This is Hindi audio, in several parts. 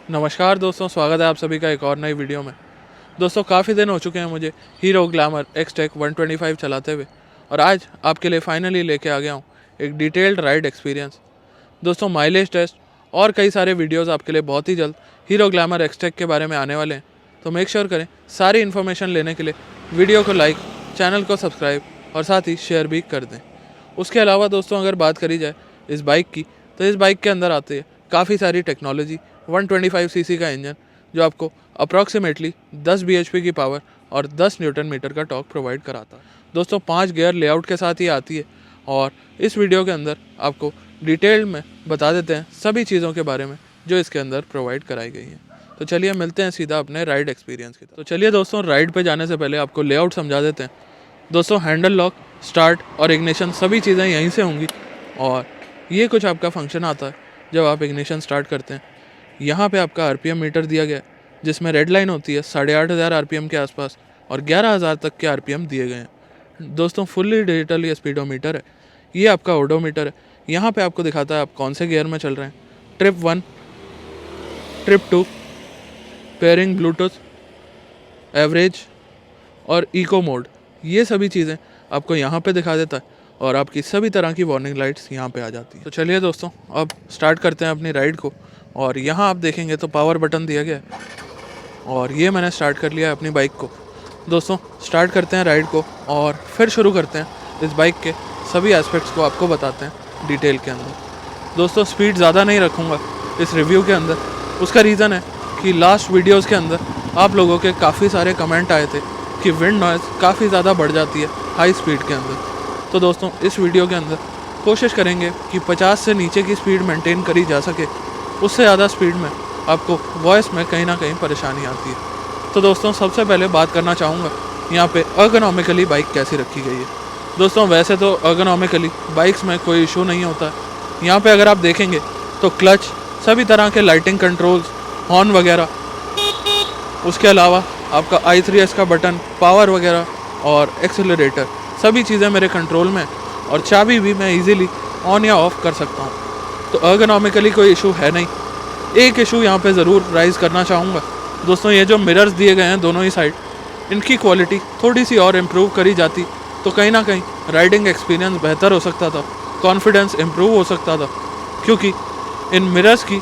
नमस्कार दोस्तों, स्वागत है आप सभी का एक और नई वीडियो में। दोस्तों काफ़ी दिन हो चुके हैं मुझे हीरो ग्लैमर एक्सटेक 125 चलाते हुए, और आज आपके लिए फाइनली लेके आ गया हूँ एक डिटेल्ड राइड एक्सपीरियंस। दोस्तों माइलेज टेस्ट और कई सारे वीडियोस आपके लिए बहुत ही जल्द हीरो ग्लैमर एक्सटेक के बारे में आने वाले हैं, तो मेक श्योर करें सारी इन्फॉर्मेशन लेने के लिए वीडियो को लाइक, चैनल को सब्सक्राइब और साथ ही शेयर भी कर दें। उसके अलावा दोस्तों अगर बात करी जाए इस बाइक की, तो इस बाइक के अंदर आती है काफ़ी सारी टेक्नोलॉजी। 125 सीसी का इंजन जो आपको अप्रॉक्सीमेटली 10 bhp की पावर और 10 न्यूटन मीटर का टॉर्क प्रोवाइड कराता है। दोस्तों 5 गियर लेआउट के साथ ही आती है, और इस वीडियो के अंदर आपको डिटेल में बता देते हैं सभी चीज़ों के बारे में जो इसके अंदर प्रोवाइड कराई गई हैं। तो चलिए मिलते हैं सीधा अपने राइड एक्सपीरियंस की तरफ। तो चलिए दोस्तों, राइड पे जाने से पहले आपको लेआउट समझा देते हैं। दोस्तों हैंडल लॉक, स्टार्ट और इग्निशन सभी चीज़ें यहीं से होंगी, और ये कुछ आपका फंक्शन आता है जब आप इग्निशन स्टार्ट करते हैं। यहाँ पे आपका आरपीएम मीटर दिया गया है, जिसमें रेड लाइन होती है 8,500 आरपीएम के आसपास, और 11,000 तक के आरपीएम दिए गए हैं। दोस्तों फुल्ली डिजिटल ये स्पीडोमीटर है। ये आपका ओडोमीटर है। यहाँ पे आपको दिखाता है आप कौन से गियर में चल रहे हैं। Trip 1, trip 2, pairing, Bluetooth, average और इको मोड, ये सभी चीज़ें आपको यहाँ पे दिखा देता है, और आपकी सभी तरह की वार्निंग लाइट्स यहाँ पे आ जाती है। तो चलिए दोस्तों अब स्टार्ट करते हैं अपनी राइड को। और यहाँ आप देखेंगे तो पावर बटन दिया गया है, और ये मैंने स्टार्ट कर लिया है अपनी बाइक को। दोस्तों स्टार्ट करते हैं राइड को, और फिर शुरू करते हैं इस बाइक के सभी एस्पेक्ट्स को आपको बताते हैं डिटेल के अंदर। दोस्तों स्पीड ज़्यादा नहीं रखूँगा इस रिव्यू के अंदर। उसका रीज़न है कि लास्ट वीडियोज़ के अंदर आप लोगों के काफ़ी सारे कमेंट आए थे कि विंड नॉइज़ काफ़ी ज़्यादा बढ़ जाती है हाई स्पीड के अंदर। तो दोस्तों इस वीडियो के अंदर कोशिश करेंगे कि 50 से नीचे की स्पीड मेंटेन करी जा सके। उससे ज़्यादा स्पीड में आपको वॉइस में कहीं ना कहीं परेशानी आती है। तो दोस्तों सबसे पहले बात करना चाहूँगा यहाँ पे अर्गोनॉमिकली बाइक कैसी रखी गई है। दोस्तों वैसे तो अर्गोनॉमिकली बाइक्स में कोई इशू नहीं होता है। यहाँ पे अगर आप देखेंगे तो क्लच, सभी तरह के लाइटिंग कंट्रोल्स, हॉर्न वगैरह, उसके अलावा आपका i3s का बटन, पावर वगैरह और एक्सेलरेटर, सभी चीज़ें मेरे कंट्रोल में, और चाबी भी मैं इजीली ऑन या ऑफ कर सकता हूँ। तो अर्गोनॉमिकली कोई इशू है नहीं। एक इशू यहाँ पे ज़रूर राइज करना चाहूँगा दोस्तों, ये जो मिरर्स दिए गए हैं दोनों ही साइड, इनकी क्वालिटी थोड़ी सी और इम्प्रूव करी जाती तो कहीं ना कहीं राइडिंग एक्सपीरियंस बेहतर हो सकता था, कॉन्फिडेंस इम्प्रूव हो सकता था। क्योंकि इन मिरर्स की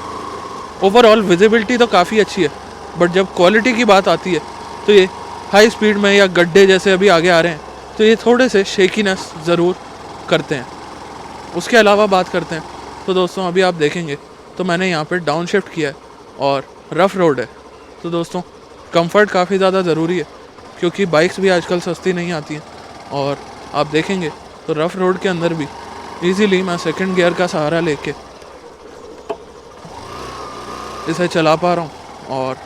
ओवरऑल विजिबिलिटी तो काफ़ी अच्छी है, बट जब क्वालिटी की बात आती है तो ये हाई स्पीड में या गड्ढे जैसे अभी आगे आ रहे हैं तो ये थोड़े से शेकीनेस ज़रूर करते हैं। उसके अलावा बात करते हैं तो दोस्तों अभी आप देखेंगे तो मैंने यहाँ पे डाउन शिफ्ट किया है, और रफ़ रोड है। तो दोस्तों कंफर्ट काफ़ी ज़्यादा ज़रूरी है, क्योंकि बाइक्स भी आजकल सस्ती नहीं आती हैं, और आप देखेंगे तो रफ़ रोड के अंदर भी इजीली मैं सेकंड गियर का सहारा लेके इसे चला पा रहा हूँ, और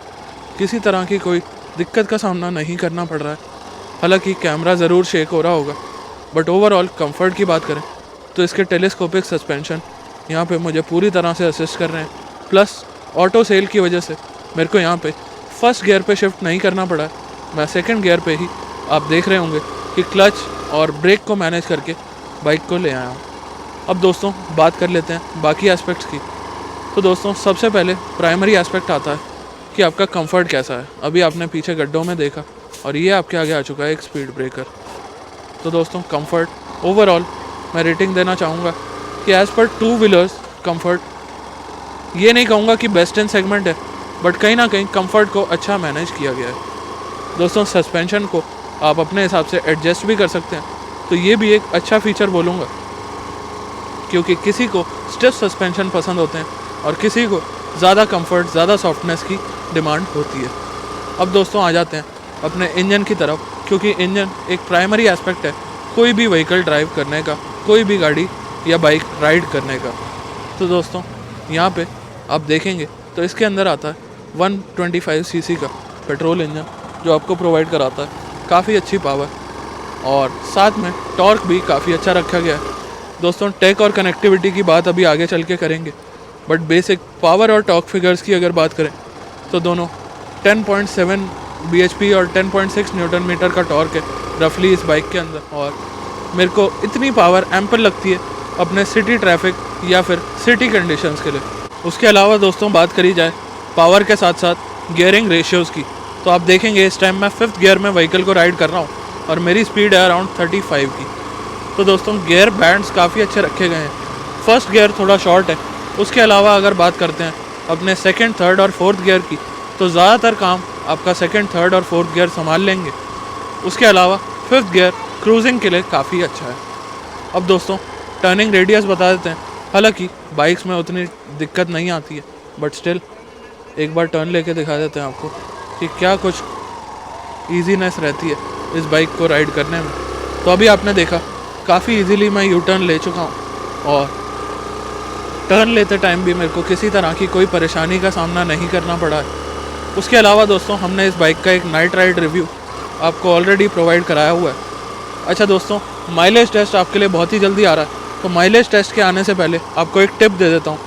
किसी तरह की कोई दिक्कत का सामना नहीं करना पड़ रहा है। हालांकि कैमरा ज़रूर शेक हो रहा होगा, बट ओवरऑल कंफर्ट की बात करें तो इसके टेलीस्कोपिक सस्पेंशन यहाँ पे मुझे पूरी तरह से असिस्ट कर रहे हैं। प्लस ऑटो सेल की वजह से मेरे को यहाँ पे फर्स्ट गियर पे शिफ्ट नहीं करना पड़ा है। मैं सेकंड गियर पे ही, आप देख रहे होंगे कि क्लच और ब्रेक को मैनेज करके बाइक को ले आया हूँ। अब दोस्तों बात कर लेते हैं बाकी एस्पेक्ट्स की। तो दोस्तों सबसे पहले प्राइमरी एस्पेक्ट आता है कि आपका कंफर्ट कैसा है। अभी आपने पीछे गड्ढों में देखा, और ये आपके आगे आ चुका है एक स्पीड ब्रेकर। तो दोस्तों कंफर्ट ओवरऑल मैं रेटिंग देना चाहूँगा कि as per two wheelers comfort, ये नहीं कहूँगा कि बेस्ट इन सेगमेंट है, बट कहीं ना कहीं कंफर्ट को अच्छा मैनेज किया गया है। दोस्तों सस्पेंशन को आप अपने हिसाब से एडजस्ट भी कर सकते हैं, तो ये भी एक अच्छा फीचर बोलूँगा, क्योंकि किसी को स्टिफ सस्पेंशन पसंद होते हैं और किसी को ज़्यादा कंफर्ट, ज़्यादा सॉफ्टनेस की डिमांड होती है। अब दोस्तों आ जाते हैं अपने इंजन की तरफ, क्योंकि इंजन एक प्राइमरी एस्पेक्ट है कोई भी व्हीकल ड्राइव करने का, कोई भी गाड़ी या बाइक राइड करने का। तो दोस्तों यहाँ पे आप देखेंगे तो इसके अंदर आता है 125 सीसी का पेट्रोल इंजन, जो आपको प्रोवाइड कराता है काफ़ी अच्छी पावर, और साथ में टॉर्क भी काफ़ी अच्छा रखा गया है। दोस्तों टेक और कनेक्टिविटी की बात अभी आगे चल के करेंगे, बट बेसिक पावर और टॉर्क फिगर्स की अगर बात करें तो दोनों 10.7 bhp और 10.6 न्यूटन मीटर का टॉर्क है रफली इस बाइक के अंदर, और मेरे को इतनी पावर एम्पल लगती है अपने सिटी ट्रैफिक या फिर सिटी कंडीशंस के लिए। उसके अलावा दोस्तों बात करी जाए पावर के साथ साथ गियरिंग रेशियोज़ की। तो आप देखेंगे इस टाइम मैं 5th गियर में व्हीकल को राइड कर रहा हूँ और मेरी स्पीड है अराउंड 35 की। तो दोस्तों गियर बैंड्स काफ़ी अच्छे रखे गए हैं। फर्स्ट गियर थोड़ा शॉर्ट है। उसके अलावा अगर बात करते हैं अपने सेकंड, थर्ड और फोर्थ गियर की, तो ज़्यादातर काम आपका सेकंड, थर्ड और फोर्थ गियर संभाल लेंगे। उसके अलावा 5th गियर क्रूजिंग के लिए काफ़ी अच्छा है। अब दोस्तों टर्निंग रेडियस बता देते हैं। हालांकि बाइक्स में उतनी दिक्कत नहीं आती है, बट स्टिल एक बार टर्न लेके दिखा देते हैं आपको कि क्या कुछ ईजीनेस रहती है इस बाइक को राइड करने में। तो अभी आपने देखा काफ़ी इजीली मैं यू टर्न ले चुका हूँ और टर्न लेते टाइम भी मेरे को किसी तरह की कोई परेशानी का सामना नहीं करना पड़ा है। उसके अलावा दोस्तों हमने इस बाइक का एक नाइट राइड रिव्यू आपको ऑलरेडी प्रोवाइड कराया हुआ है। अच्छा दोस्तों, माइलेज टेस्ट आपके लिए बहुत ही जल्दी आ रहा है, तो माइलेज टेस्ट के आने से पहले आपको एक टिप दे देता हूँ।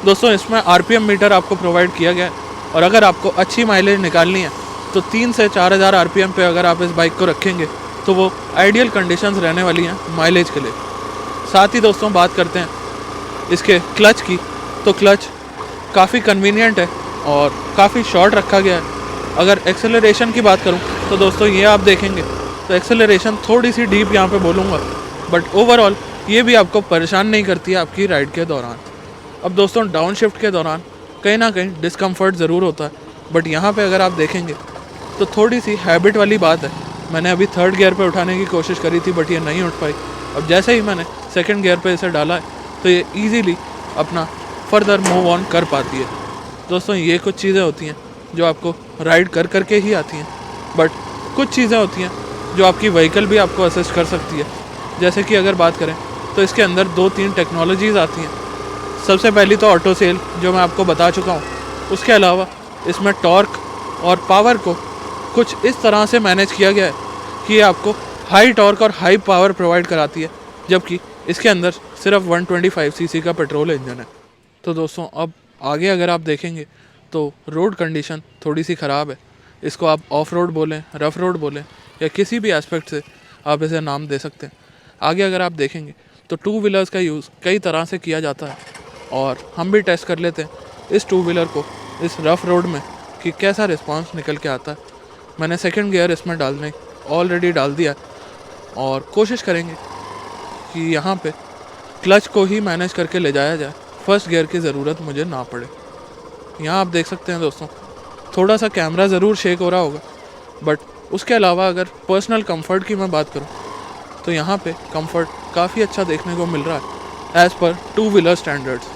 दोस्तों इसमें आरपीएम मीटर आपको प्रोवाइड किया गया है और अगर आपको अच्छी माइलेज निकालनी है तो 3 से 4000 आरपीएम पे अगर आप इस बाइक को रखेंगे तो वो आइडियल कंडीशंस रहने वाली हैं माइलेज के लिए। साथ ही दोस्तों बात करते हैं इसके क्लच की, तो क्लच काफ़ी कन्वीनियंट है और काफ़ी शॉर्ट रखा गया है। अगर एक्सेलरेशन की बात करूं तो दोस्तों ये आप देखेंगे तो एक्सेलरेशन थोड़ी सी डीप यहाँ पे बोलूँगा, बट ओवरऑल ये भी आपको परेशान नहीं करती है आपकी राइड के दौरान। अब दोस्तों डाउन शिफ्ट के दौरान कहीं ना कहीं डिस्कम्फर्ट ज़रूर होता है, बट यहाँ पे अगर आप देखेंगे तो थोड़ी सी हैबिट वाली बात है। मैंने अभी 3rd गियर पे उठाने की कोशिश करी थी बट ये नहीं उठ पाई। अब जैसे ही मैंने 2nd गियर पे इसे डाला है तो ये ईजीली अपना फर्दर मूव ऑन कर पाती है। दोस्तों ये कुछ चीज़ें होती हैं जो आपको राइड कर करके ही आती हैं, बट कुछ चीज़ें होती हैं जो आपकी व्हीकल भी आपको असिस्ट कर सकती है। जैसे कि अगर बात करें तो इसके अंदर 2-3 टेक्नोलॉजीज़ आती हैं। सबसे पहली तो ऑटो सेल जो मैं आपको बता चुका हूँ। उसके अलावा इसमें टॉर्क और पावर को कुछ इस तरह से मैनेज किया गया है कि ये आपको हाई टॉर्क और हाई पावर प्रोवाइड कराती है, जबकि इसके अंदर सिर्फ 125 सीसी का पेट्रोल इंजन है। तो दोस्तों अब आगे अगर आप देखेंगे तो रोड कंडीशन थोड़ी सी ख़राब है। इसको आप ऑफ रोड बोलें, रफ़ रोड बोलें या किसी भी एस्पेक्ट से आप इसे नाम दे सकते हैं। आगे अगर आप देखेंगे तो 2 व्हीलर्स का यूज़ कई तरह से किया जाता है और हम भी टेस्ट कर लेते हैं इस 2 व्हीलर को इस रफ़ रोड में कि कैसा रिस्पांस निकल के आता है। मैंने 2nd गियर इसमें डालने ऑलरेडी डाल दिया है और कोशिश करेंगे कि यहाँ पे क्लच को ही मैनेज करके ले जाया जाए, 1st गियर की ज़रूरत मुझे ना पड़े। यहाँ आप देख सकते हैं दोस्तों थोड़ा सा कैमरा ज़रूर शेक हो रहा होगा, बट उसके अलावा अगर पर्सनल कंफर्ट की मैं बात करूँ तो यहाँ पे कंफर्ट काफ़ी अच्छा देखने को मिल रहा है एज़ पर 2 व्हीलर स्टैंडर्ड्स।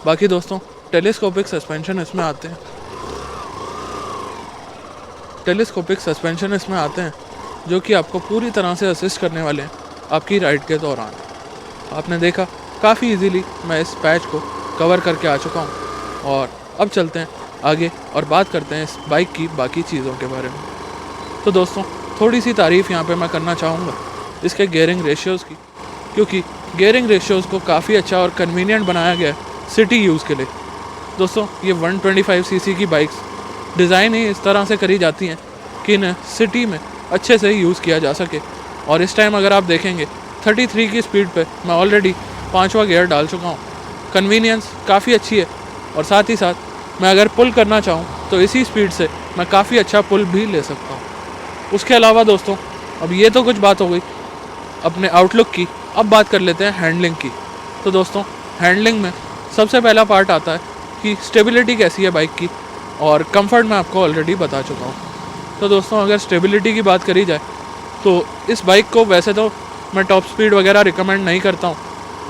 बाकी दोस्तों टेलीस्कोपिक सस्पेंशन इसमें आते हैं जो कि आपको पूरी तरह से असिस्ट करने वाले हैं आपकी राइड के दौरान। आपने देखा काफ़ी इजीली मैं इस पैच को कवर करके आ चुका हूँ और अब चलते हैं आगे और बात करते हैं इस बाइक की बाकी चीज़ों के बारे में। तो दोस्तों थोड़ी सी तारीफ़ यहाँ पे मैं करना चाहूँगा इसके गियरिंग रेशियोज़ की, क्योंकि गियरिंग रेशियोज़ को काफ़ी अच्छा और कन्वीनियंट बनाया गया है सिटी यूज़ के लिए। दोस्तों ये 125 सीसी की बाइक्स डिज़ाइन ही इस तरह से करी जाती हैं कि इन्हें सिटी में अच्छे से यूज़ किया जा सके। और इस टाइम अगर आप देखेंगे 33 की स्पीड पे मैं ऑलरेडी 5वां गियर डाल चुका हूँ। कन्वीनियंस काफ़ी अच्छी है और साथ ही साथ मैं अगर पुल करना चाहूँ तो इसी स्पीड से मैं काफ़ी अच्छा पुल भी ले सकता हूँ। उसके अलावा दोस्तों अब ये तो कुछ बात हो गई अपने आउटलुक की, अब बात कर लेते हैं हैंडलिंग की। तो दोस्तों हैंडलिंग में सबसे पहला पार्ट आता है कि स्टेबिलिटी कैसी है बाइक की, और कंफर्ट मैं आपको ऑलरेडी बता चुका हूँ। तो दोस्तों अगर स्टेबिलिटी की बात करी जाए तो इस बाइक को वैसे तो मैं टॉप स्पीड वगैरह रिकमेंड नहीं करता हूँ,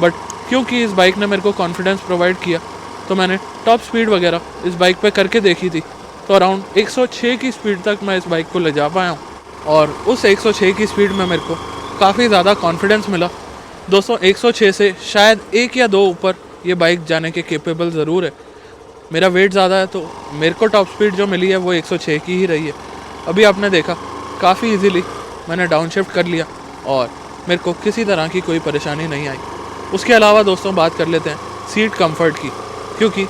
बट क्योंकि इस बाइक ने मेरे को कॉन्फिडेंस प्रोवाइड किया तो मैंने टॉप स्पीड वगैरह इस बाइक पे करके देखी थी। तो अराउंड 106 की स्पीड तक मैं इस बाइक को ले जा पाया हूँ और उस 106 की स्पीड में मेरे को काफ़ी ज़्यादा कॉन्फिडेंस मिला। दोस्तों 106 से शायद 1 या 2 ऊपर ये बाइक जाने के केपेबल ज़रूर है। मेरा वेट ज़्यादा है तो मेरे को टॉप स्पीड जो मिली है वो 106 की ही रही है। अभी आपने देखा काफ़ी इजीली मैंने डाउन शिफ्ट कर लिया और मेरे को किसी तरह की कोई परेशानी नहीं आई। उसके अलावा दोस्तों बात कर लेते हैं सीट कंफर्ट की, क्योंकि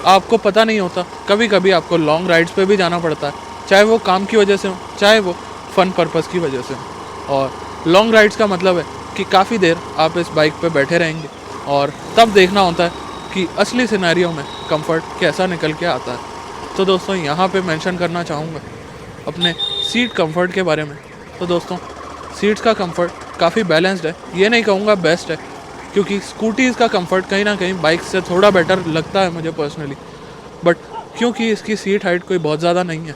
आपको पता नहीं होता कभी कभी आपको लॉन्ग राइड्स पे भी जाना पड़ता है, चाहे वो काम की वजह से हो चाहे वो फ़न पर्पज़ की वजह से हो। और लॉन्ग राइड्स का मतलब है कि काफ़ी देर आप इस बाइक पे बैठे रहेंगे और तब देखना होता है कि असली सिनेरियो में कंफर्ट कैसा निकल के आता है। तो दोस्तों यहाँ पे मेंशन करना चाहूँगा अपने सीट कंफर्ट के बारे में। तो दोस्तों सीट्स का कंफर्ट काफ़ी बैलेंस्ड है, ये नहीं कहूँगा बेस्ट है, क्योंकि स्कूटीज़ का कंफर्ट कहीं ना कहीं बाइक से थोड़ा बेटर लगता है मुझे पर्सनली, बट क्योंकि इसकी सीट हाइट कोई बहुत ज़्यादा नहीं है,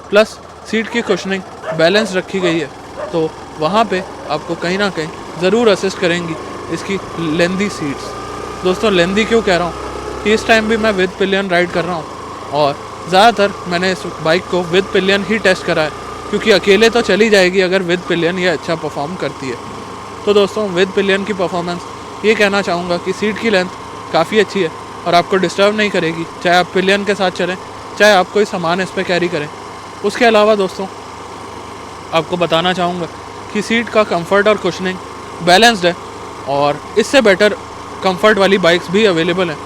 प्लस सीट की कुशनिंग बैलेंस रखी गई है, तो वहाँ पे आपको कहीं ना कहीं ज़रूर असिस्ट करेंगी इसकी लेंदी सीट्स। दोस्तों लेंदी क्यों कह रहा हूँ कि इस टाइम भी मैं विद पिलियन राइड कर रहा हूँ और ज़्यादातर मैंने इस बाइक को विद पिलियन ही टेस्ट करा है, क्योंकि अकेले तो चली जाएगी अगर विद पिलियन ये अच्छा परफॉर्म करती है। तो दोस्तों विद पिलियन की परफॉर्मेंस ये कहना चाहूँगा कि सीट की लेंथ काफ़ी अच्छी है और आपको डिस्टर्ब नहीं करेगी, चाहे आप पिलियन के साथ चलें, चाहे आप कोई सामान इस पर कैरी करें। उसके अलावा दोस्तों आपको बताना चाहूँगा कि सीट का कंफर्ट और कुशनिंग बैलेंस्ड है और इससे बेटर कंफर्ट वाली बाइक्स भी अवेलेबल हैं,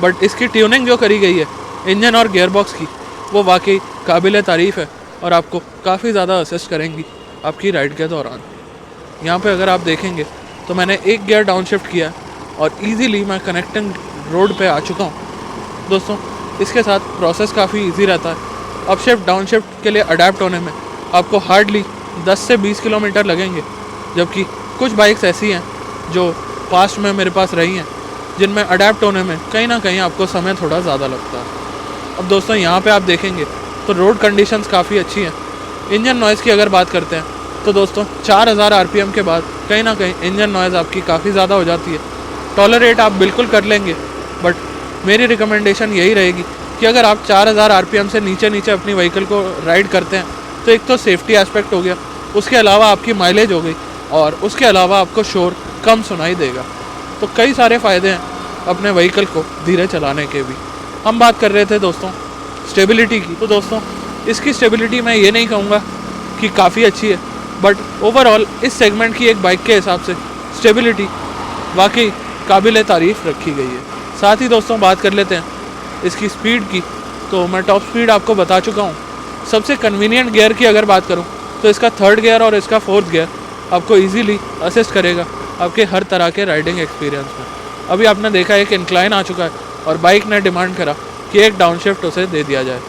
बट इसकी ट्यूनिंग जो करी गई है इंजन और गियरबॉक्स की वो वाकई काबिल तारीफ़ है और आपको काफ़ी ज़्यादा असिस्ट करेंगी आपकी राइड के दौरान। यहाँ पे अगर आप देखेंगे तो मैंने एक गियर डाउन शिफ्ट किया और इजीली मैं कनेक्टिंग रोड पे आ चुका हूँ। दोस्तों इसके साथ प्रोसेस काफ़ी इजी रहता है। अप शिफ्ट डाउन शिफ्ट के लिए अडेप्ट होने में आपको हार्डली 10 से 20 किलोमीटर लगेंगे, जबकि कुछ बाइक्स ऐसी हैं जो पास्ट में मेरे पास रही हैं जिनमें अडेप्ट होने में कहीं ना कहीं आपको समय थोड़ा ज़्यादा लगता है। अब दोस्तों यहाँ पे आप देखेंगे तो रोड कंडीशंस काफ़ी अच्छी हैं। इंजन नॉइज़ की अगर बात करते हैं तो दोस्तों 4000 आरपीएम के बाद कहीं ना कहीं इंजन नॉइज़ आपकी काफ़ी ज़्यादा हो जाती है। टॉलरेट आप बिल्कुल कर लेंगे, बट मेरी रिकमेंडेशन यही रहेगी कि अगर आप 4000 आरपीएम से नीचे अपनी व्हीकल को राइड करते हैं तो एक तो सेफ्टी एस्पेक्ट हो गया, उसके अलावा आपकी माइलेज हो गई और उसके अलावा आपको शोर कम सुनाई देगा। तो कई सारे फ़ायदे हैं अपने व्हीकल को धीरे चलाने के भी। हम बात कर रहे थे दोस्तों स्टेबिलिटी की, तो दोस्तों इसकी स्टेबिलिटी मैं ये नहीं कहूँगा कि काफ़ी अच्छी है, बट ओवरऑल इस सेगमेंट की एक बाइक के हिसाब से स्टेबिलिटी वाकई काबिल तारीफ़ रखी गई है। साथ ही दोस्तों बात कर लेते हैं इसकी स्पीड की, तो मैं टॉप स्पीड आपको बता चुका हूँ। सबसे कन्वीनियंट गियर की अगर बात करूँ तो इसका थर्ड गियर और इसका फोर्थ गियर आपको ईजीली असिस्ट करेगा आपके हर तरह के राइडिंग एक्सपीरियंस में। अभी आपने देखा एक इंक्लाइन आ चुका है और बाइक ने डिमांड करा कि एक डाउन शिफ्ट उसे दे दिया जाए।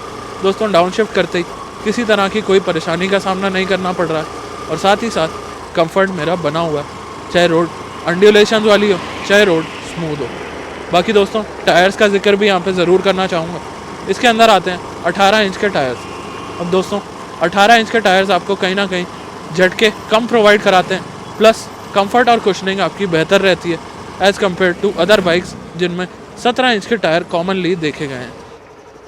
दोस्तों डाउन शिफ्ट करते ही किसी तरह की कोई परेशानी का सामना नहीं करना पड़ रहा है और साथ ही साथ कंफर्ट मेरा बना हुआ है, चाहे रोड अंडुलेशन वाली हो चाहे रोड स्मूथ हो। बाकी दोस्तों टायर्स का जिक्र भी यहाँ पे ज़रूर करना चाहूँगा। इसके अंदर आते हैं 18 इंच के टायर्स। अब दोस्तों 18 इंच के टायर्स आपको कहीं ना कहीं झटके कम प्रोवाइड कराते हैं, प्लस कंफर्ट और कुशनिंग आपकी बेहतर रहती है as compare to other bikes जिनमें 17 इंच के टायर कॉमनली देखे गए हैं।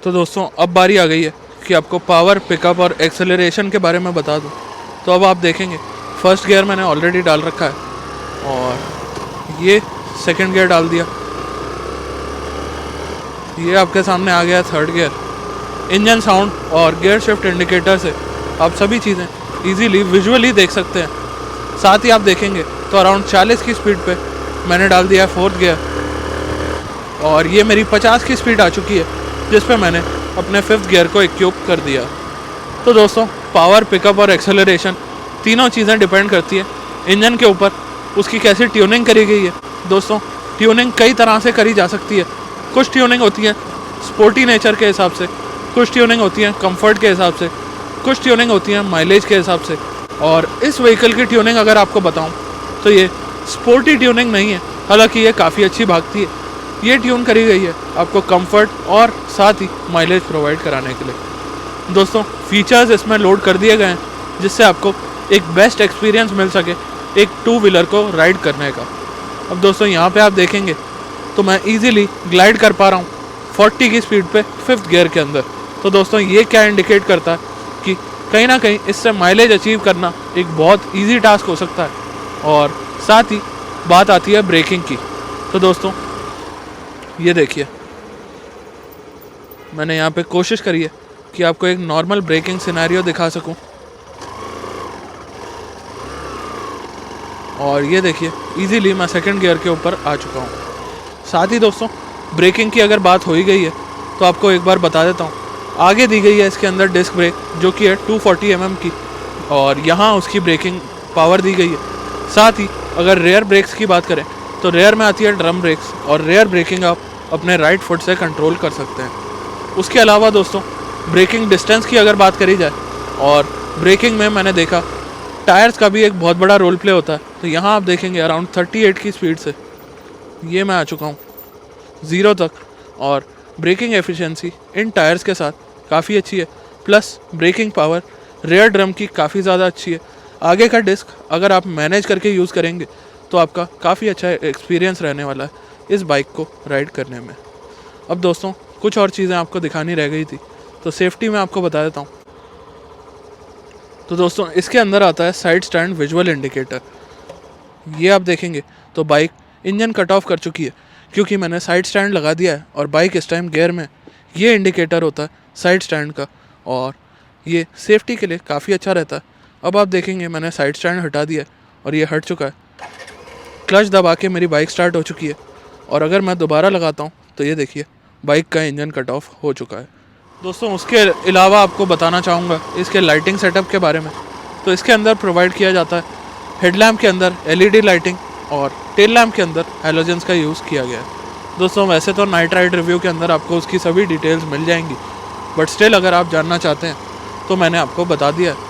तो दोस्तों अब बारी आ गई है कि आपको पावर, पिकअप और एक्सेलरेशन के बारे में बता दूं। तो अब आप देखेंगे फर्स्ट गियर मैंने ऑलरेडी डाल रखा है और ये सेकंड गियर डाल दिया, ये आपके सामने आ गया थर्ड गियर। इंजन साउंड और गियर शिफ्ट इंडिकेटर से आप सभी चीज़ें इजीली विजुअली देख सकते हैं। साथ ही आप देखेंगे तो अराउंड 40 की स्पीड पे मैंने डाल दिया है फोर्थ गियर और ये मेरी 50 की स्पीड आ चुकी है जिस पे मैंने अपने फिफ्थ गियर को इक्विप कर दिया। तो दोस्तों पावर, पिकअप और एक्सेलरेशन तीनों चीज़ें डिपेंड करती है इंजन के ऊपर, उसकी कैसी ट्यूनिंग करी गई है। दोस्तों ट्यूनिंग कई तरह से करी जा सकती है। कुछ ट्यूनिंग होती है स्पोर्टी नेचर के हिसाब से, कुछ ट्यूनिंग होती है कंफर्ट के हिसाब से, कुछ ट्यूनिंग होती है माइलेज के हिसाब से। और इस व्हीकल की ट्यूनिंग अगर आपको बताऊं तो ये स्पोर्टी ट्यूनिंग नहीं है, हालांकि ये काफ़ी अच्छी भागती है। ये ट्यून करी गई है आपको कंफर्ट और साथ ही माइलेज प्रोवाइड कराने के लिए। दोस्तों फीचर्स इसमें लोड कर दिए गए हैं जिससे आपको एक बेस्ट एक्सपीरियंस मिल सके एक टू व्हीलर को राइड करने का। अब दोस्तों यहाँ पे आप देखेंगे तो मैं इजीली ग्लाइड कर पा रहा हूँ 40 की स्पीड पे फिफ्थ गियर के अंदर। तो दोस्तों ये क्या इंडिकेट करता है कि कहीं ना कहीं इससे माइलेज अचीव करना एक बहुत इजी टास्क हो सकता है। और साथ ही बात आती है ब्रेकिंग की। तो दोस्तों ये देखिए मैंने यहाँ पे कोशिश करी है कि आपको एक नॉर्मल ब्रेकिंग सिनेरियो दिखा सकूं और ये देखिए इजीली मैं सेकंड गियर के ऊपर आ चुका हूँ। साथ ही दोस्तों ब्रेकिंग की अगर बात हो ही गई है तो आपको एक बार बता देता हूँ। आगे दी गई है इसके अंदर डिस्क ब्रेक जो कि है 240 mm की और यहाँ उसकी ब्रेकिंग पावर दी गई है। साथ ही अगर रेयर ब्रेक्स की बात करें तो रेयर में आती है ड्रम ब्रेक्स और रेयर ब्रेकिंग आप अपने राइट फुट से कंट्रोल कर सकते हैं। उसके अलावा दोस्तों ब्रेकिंग डिस्टेंस की अगर बात करी जाए, और ब्रेकिंग में मैंने देखा टायर्स का भी एक बहुत बड़ा रोल प्ले होता है। तो यहाँ आप देखेंगे अराउंड 38 की स्पीड से ये मैं आ चुका हूँ 0 तक, और ब्रेकिंग एफिशिएंसी इन टायर्स के साथ काफ़ी अच्छी है। Plus braking power rear drum की काफ़ी ज़्यादा अच्छी है। आगे का डिस्क अगर आप मैनेज करके यूज़ करेंगे तो आपका काफ़ी अच्छा एक्सपीरियंस रहने वाला है इस बाइक को राइड करने में। अब दोस्तों कुछ और चीज़ें आपको दिखानी रह गई थी, तो सेफ्टी में आपको बता देता हूँ। तो दोस्तों इसके अंदर आता है साइड स्टैंड विजुअल इंडिकेटर। ये आप देखेंगे तो बाइक इंजन कट ऑफ कर चुकी है, क्योंकि मैंने साइड स्टैंड लगा दिया है और बाइक इस टाइम गियर में। ये इंडिकेटर होता है साइड स्टैंड का, और ये सेफ्टी के लिए काफ़ी अच्छा रहता है। अब आप देखेंगे मैंने साइड स्टैंड हटा दिया है और ये हट चुका है। क्लच दबा के मेरी बाइक स्टार्ट हो चुकी है, और अगर मैं दोबारा लगाता हूँ तो ये देखिए बाइक का इंजन कट ऑफ हो चुका है। दोस्तों उसके अलावा आपको बताना चाहूँगा इसके लाइटिंग सेटअप के बारे में। तो इसके अंदर प्रोवाइड किया जाता है हेडलैम्प के अंदर LED लाइटिंग, और टेल लैम्प के अंदर हैलोजेंस का यूज़ किया गया है। दोस्तों वैसे तो नाइट राइड रिव्यू के अंदर आपको उसकी सभी डिटेल्स मिल जाएंगी, बट स्टिल अगर आप जानना चाहते हैं तो मैंने आपको बता दिया है।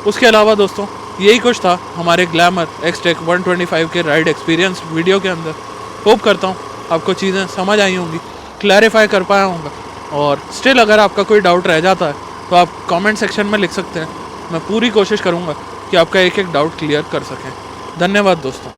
उसके अलावा दोस्तों यही कुछ था हमारे ग्लैमर X-Tech 125 के राइड एक्सपीरियंस वीडियो के अंदर। होप करता हूँ आपको चीज़ें समझ आई होंगी, क्लैरिफाई कर पाया होगा। और स्टिल अगर आपका कोई डाउट रह जाता है तो आप कमेंट सेक्शन में लिख सकते हैं। मैं पूरी कोशिश करूँगा कि आपका एक एक डाउट क्लियर कर सकें। धन्यवाद दोस्तों।